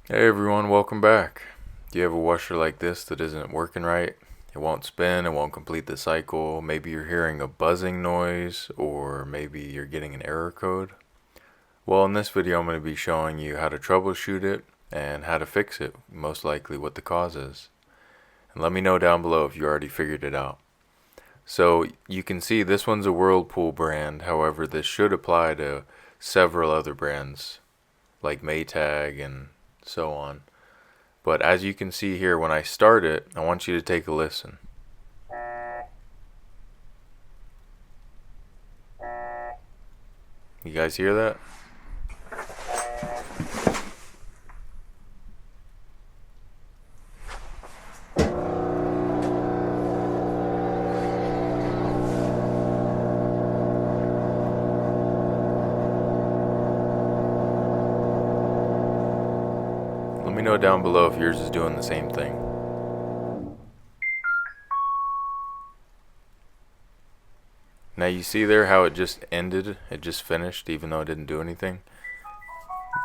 Hey everyone, welcome back. Do you have a washer like this that isn't working right? It won't spin, it won't complete the cycle. Maybe you're hearing a buzzing noise, or maybe you're getting an error code. Well, in this video, I'm going to be showing you how to troubleshoot it and how to fix it, most likely what the cause is. And let me know down below if you already figured it out. So you can see this one's a Whirlpool brand, however, this should apply to several other brands like Maytag and so on. But as you can see here, when I start it, I want you to take a listen. You guys hear that? Let me know down below if yours is doing the same thing. Now you see there how it just ended, it just finished even though it didn't do anything?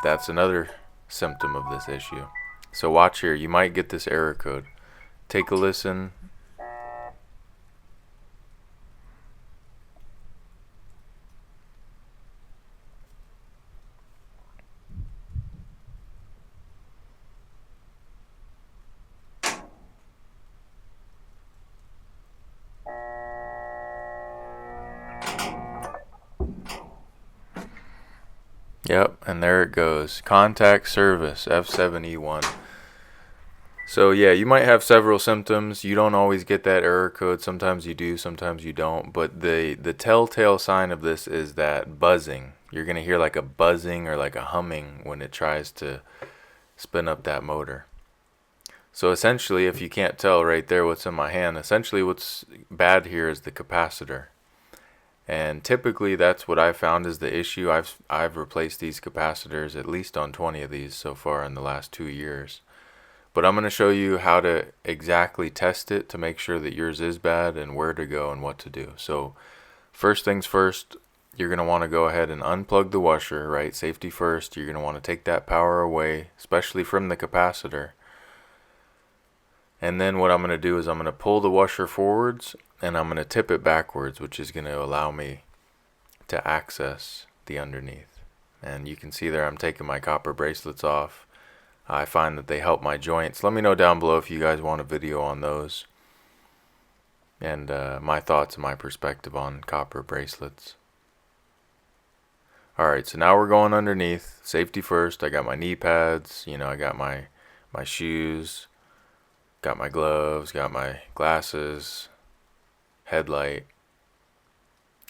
That's another symptom of this issue. So watch here, you might get this error code. Take a listen. Yep, and there it goes. Contact service F7E1. So yeah, you might have several symptoms. You don't always get that error code. Sometimes you do, sometimes you don't. But the telltale sign of this is that buzzing. You're going to hear like a buzzing or like a humming when it tries to spin up that motor. So essentially, if you can't tell right there what's in my hand, essentially what's bad here is the capacitor. And typically that's what I found is the issue. I've replaced these capacitors at least on 20 of these so far in the last 2 years. But I'm going to show you how to exactly test it to make sure that yours is bad and where to go and what to do. So first things first, you're going to want to go ahead and unplug the washer, right? Safety first. You're going to want to take that power away, especially from the capacitor. And then what I'm going to do is I'm going to pull the washer forwards and I'm going to tip it backwards, which is going to allow me to access the underneath. And you can see there I'm taking my copper bracelets off. I find that they help my joints. Let me know down below if you guys want a video on those and my thoughts and my perspective on copper bracelets. Alright, so now we're going underneath. Safety first. I got my knee pads, I got my shoes, got my gloves, got my glasses, headlight.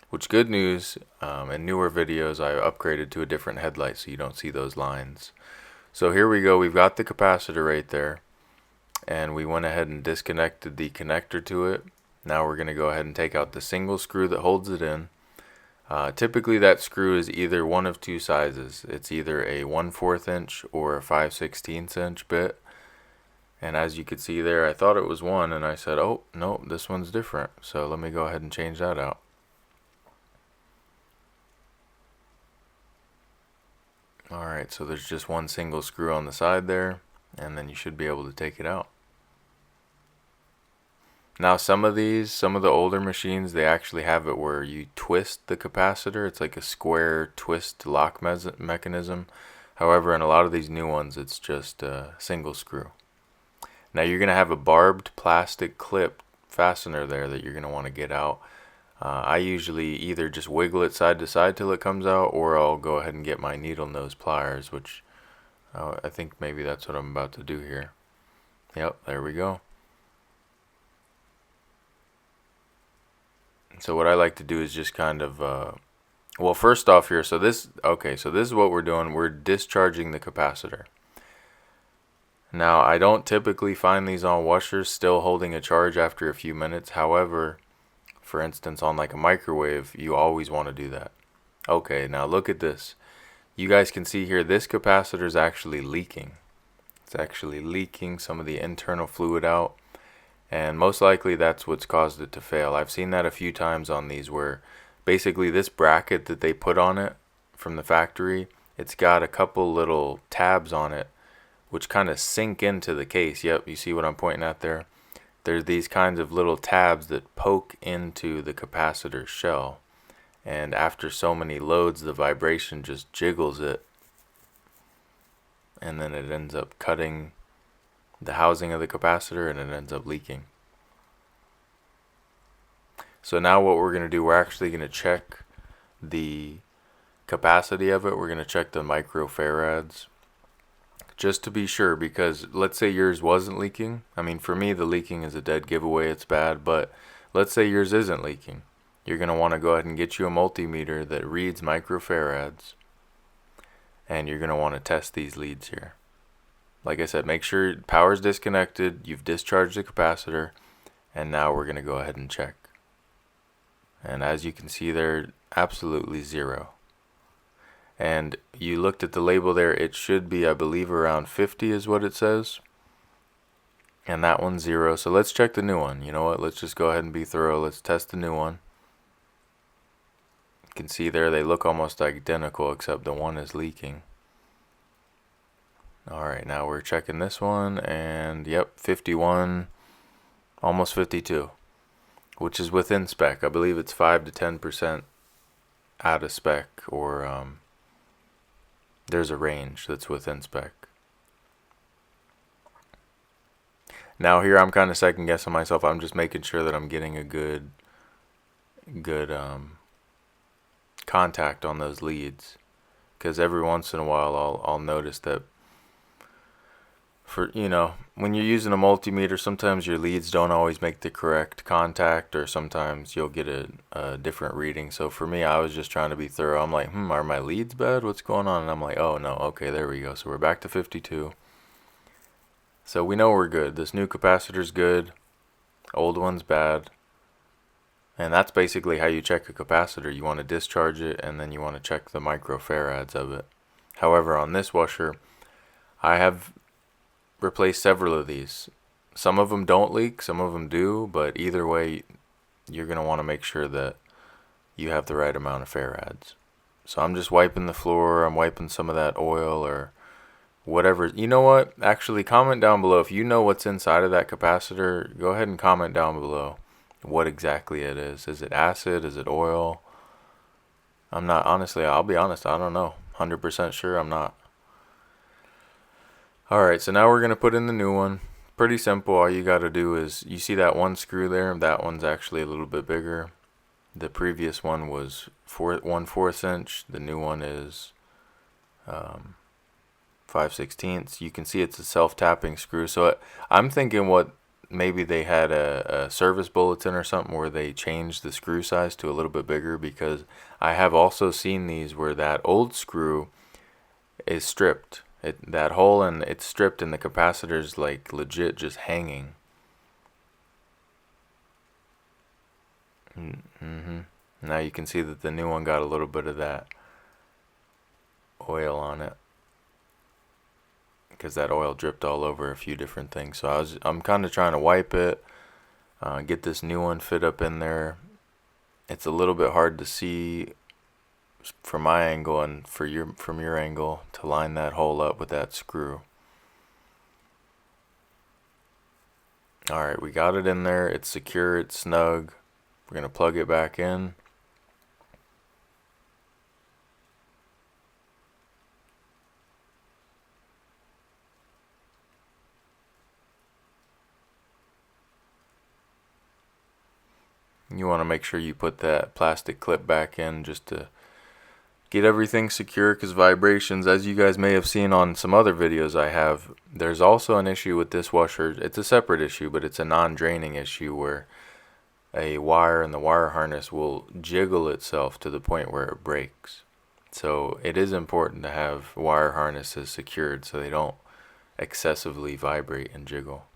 Which, good news, in newer videos I upgraded to a different headlight so you don't see those lines. So here we go, we've got the capacitor right there, and we went ahead and disconnected the connector to it. Now we're going to go ahead and take out the single screw that holds it in. Typically that screw is either one of two sizes. It's either a 1/4 inch or a 5/16 inch bit. And as you could see there, I thought it was one, and I said, oh, no, this one's different. So let me go ahead and change that out. Alright, so there's just one single screw on the side there, and then you should be able to take it out. Now some of the older machines, they actually have it where you twist the capacitor. It's like a square twist lock mechanism. However, in a lot of these new ones, it's just a single screw. Now you're going to have a barbed plastic clip fastener there that you're going to want to get out. I usually either just wiggle it side to side till it comes out, or I'll go ahead and get my needle nose pliers, which I think maybe that's what I'm about to do here. Yep, there we go. So what I like to do is just kind of, well, first off here, so this is what we're doing. We're discharging the capacitor. Now, I don't typically find these on washers still holding a charge after a few minutes. However, for instance, on like a microwave, you always want to do that. Okay, now look at this. You guys can see here, this capacitor is actually leaking. It's actually leaking some of the internal fluid out, and most likely that's what's caused it to fail. I've seen that a few times on these where basically this bracket that they put on it from the factory, it's got a couple little tabs on it which kind of sink into the case. Yep, you see what I'm pointing at there? There's these kinds of little tabs that poke into the capacitor shell, and after so many loads the vibration just jiggles it, and then it ends up cutting the housing of the capacitor and it ends up leaking. So now what we're going to do, we're actually going to check the capacity of it. We're going to check the microfarads just to be sure, because let's say yours wasn't leaking. I mean, for me the leaking is a dead giveaway, it's bad, but let's say yours isn't leaking. You're going to want to go ahead and get you a multimeter that reads microfarads, and you're going to want to test these leads here. Like I said, make sure power's disconnected, you've discharged the capacitor, and now we're going to go ahead and check. And as you can see there, absolutely zero. And you looked at the label there, it should be, I believe, around 50 is what it says. And that one's 0. So let's check the new one. You know what? Let's just go ahead and be thorough. Let's test the new one. You can see there they look almost identical, except the one is leaking. Alright, now we're checking this one, and yep, 51, almost 52, which is within spec. I believe it's 5 to 10% out of spec, or there's a range that's within spec. Now here I'm kind of second guessing myself. I'm just making sure that I'm getting a good contact on those leads, because every once in a while I'll notice that, for, you know, when you're using a multimeter, sometimes your leads don't always make the correct contact, or sometimes you'll get a different reading. So for me, I was just trying to be thorough. I'm like, are my leads bad? What's going on? And I'm like, oh no, okay, there we go. So we're back to 52. So we know we're good. This new capacitor's good, old one's bad. And that's basically how you check a capacitor. You want to discharge it, and then you want to check the microfarads of it. However, on this washer, I have replaced several of these. Some of them don't leak, some of them do, but either way, you're going to want to make sure that you have the right amount of farads. So I'm just wiping the floor, I'm wiping some of that oil or whatever. You know what? Actually, comment down below if you know what's inside of that capacitor. Go ahead and comment down below what exactly it is. Is it acid? Is it oil? I'm not, honestly, I'll be honest, I don't know. 100% sure I'm not. Alright, so now we're going to put in the new one. Pretty simple. All you got to do is, you see that one screw there? That one's actually a little bit bigger. The previous one was 1/4 inch. The new one is 5/16. You can see it's a self-tapping screw. So I'm thinking what maybe they had a service bulletin or something where they changed the screw size to a little bit bigger, because I have also seen these where that old screw is stripped. That hole, and it's stripped, and the capacitor's like legit just hanging. Now you can see that the new one got a little bit of that oil on it, because that oil dripped all over a few different things. So I'm kind of trying to wipe it, get this new one fit up in there. It's a little bit hard to see from my angle and from your angle to line that hole up with that screw. Alright, we got it in there. It's secure, it's snug. We're going to plug it back in. You want to make sure you put that plastic clip back in just to get everything secure, because vibrations, as you guys may have seen on some other videos I have, there's also an issue with this washer. It's a separate issue, but it's a non-draining issue where a wire in the wire harness will jiggle itself to the point where it breaks. So it is important to have wire harnesses secured so they don't excessively vibrate and jiggle.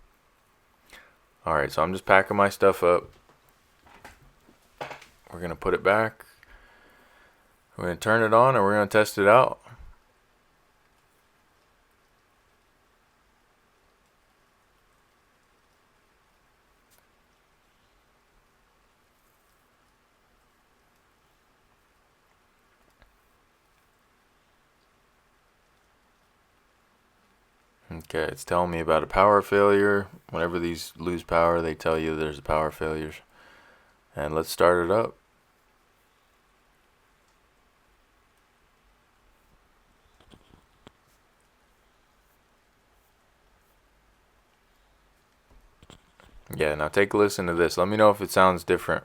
Alright, so I'm just packing my stuff up. We're going to put it back. We're going to turn it on and we're going to test it out. Okay, it's telling me about a power failure. Whenever these lose power, they tell you there's a power failure. And let's start it up. Yeah, now take a listen to this. Let me know if it sounds different.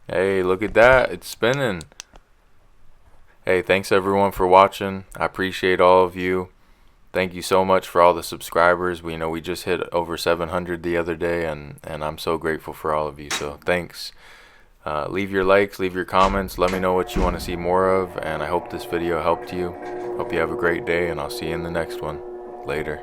Hey, look at that. It's spinning. Hey, thanks everyone for watching. I appreciate all of you. Thank you so much for all the subscribers. We just hit over 700 the other day, and I'm so grateful for all of you. So thanks. Leave your likes, leave your comments. Let me know what you want to see more of, and I hope this video helped you. Hope you have a great day, and I'll see you in the next one. Later.